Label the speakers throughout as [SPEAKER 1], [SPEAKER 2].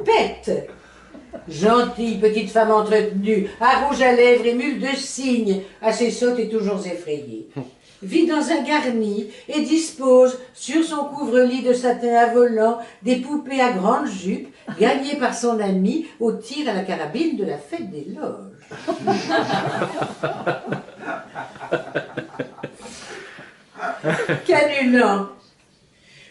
[SPEAKER 1] Taupette, gentille petite femme entretenue, à rouge à lèvres et mule de cygne, assez sotte et toujours effrayée, vit dans un garni et dispose sur son couvre-lit de satin à volant des poupées à grande jupe gagnées par son ami au tir à la carabine de la fête des loges. Canulan,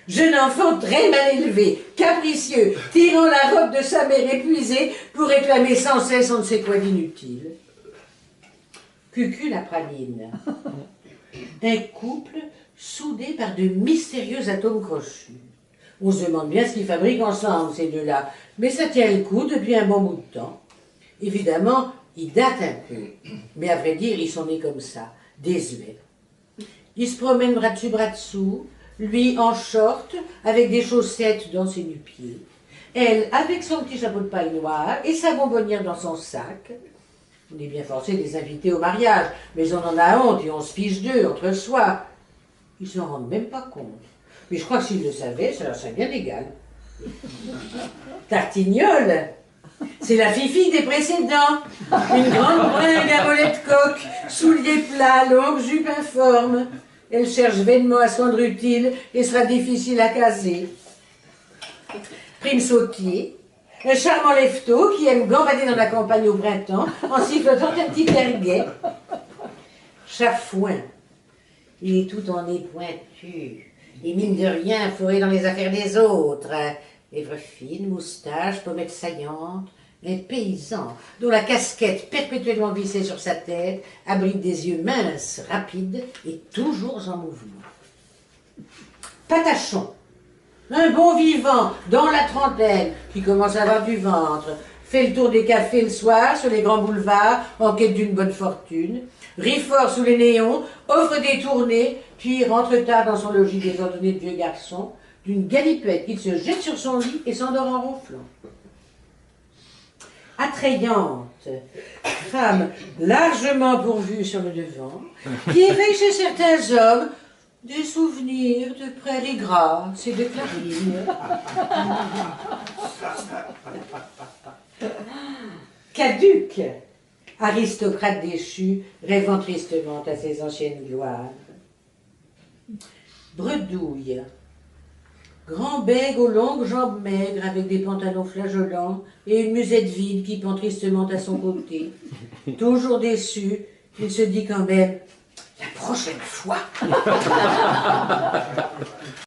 [SPEAKER 1] jeune enfant très mal élevé, capricieux, tirant la robe de sa mère épuisée pour réclamer sans cesse on ne sait quoi d'inutile. Cucu la praline, un couple soudé par de mystérieux atomes crochus. On se demande bien ce qu'ils fabriquent ensemble, ces deux-là, mais ça tient le coup depuis un bon bout de temps. Évidemment, ils datent un peu, mais à vrai dire, ils sont nés comme ça, désuets. Ils se promènent bras dessous, lui en short, avec des chaussettes dans ses nu-pieds. Elle, avec son petit chapeau de paille noire et sa bonbonnière dans son sac. On est bien forcé de les inviter au mariage, mais on en a honte et on se fiche d'eux entre soi. Ils s'en rendent même pas compte. Mais je crois que s'ils le savaient, ça leur serait bien égal. Tartignole, c'est la fifi des précédents. Une grande bringue à mollet de coq, souliers plats, longue jupe informe. Elle cherche vainement à se rendre utile et sera difficile à caser. Prime Sautier, un charmant lève-tôt qui aime gambader dans la campagne au printemps en sifflotant un petit air gai. Chafouin, il est tout en nez pointu et mine de rien fourré dans les affaires des autres. Lèvres fines, moustaches, pommettes saillantes, un paysan dont la casquette perpétuellement vissée sur sa tête abrite des yeux minces, rapides et toujours en mouvement. Patachon, un bon vivant dans la trentaine qui commence à avoir du ventre, fait le tour des cafés le soir sur les grands boulevards en quête d'une bonne fortune, rit fort sous les néons, offre des tournées, puis rentre tard dans son logis désordonné de vieux garçon, d'une galipette qu'il se jette sur son lit et s'endort en ronflant. Attrayante, femme largement pourvue sur le devant, qui éveille chez certains hommes des souvenirs de prairies grasses et de clarines. Caduc, aristocrate déchu, rêvant tristement à ses anciennes gloires. Bredouille, grand bègue aux longues jambes maigres avec des pantalons flageolants et une musette vide qui pend tristement à son côté. Toujours déçu, il se dit quand même « La prochaine fois !»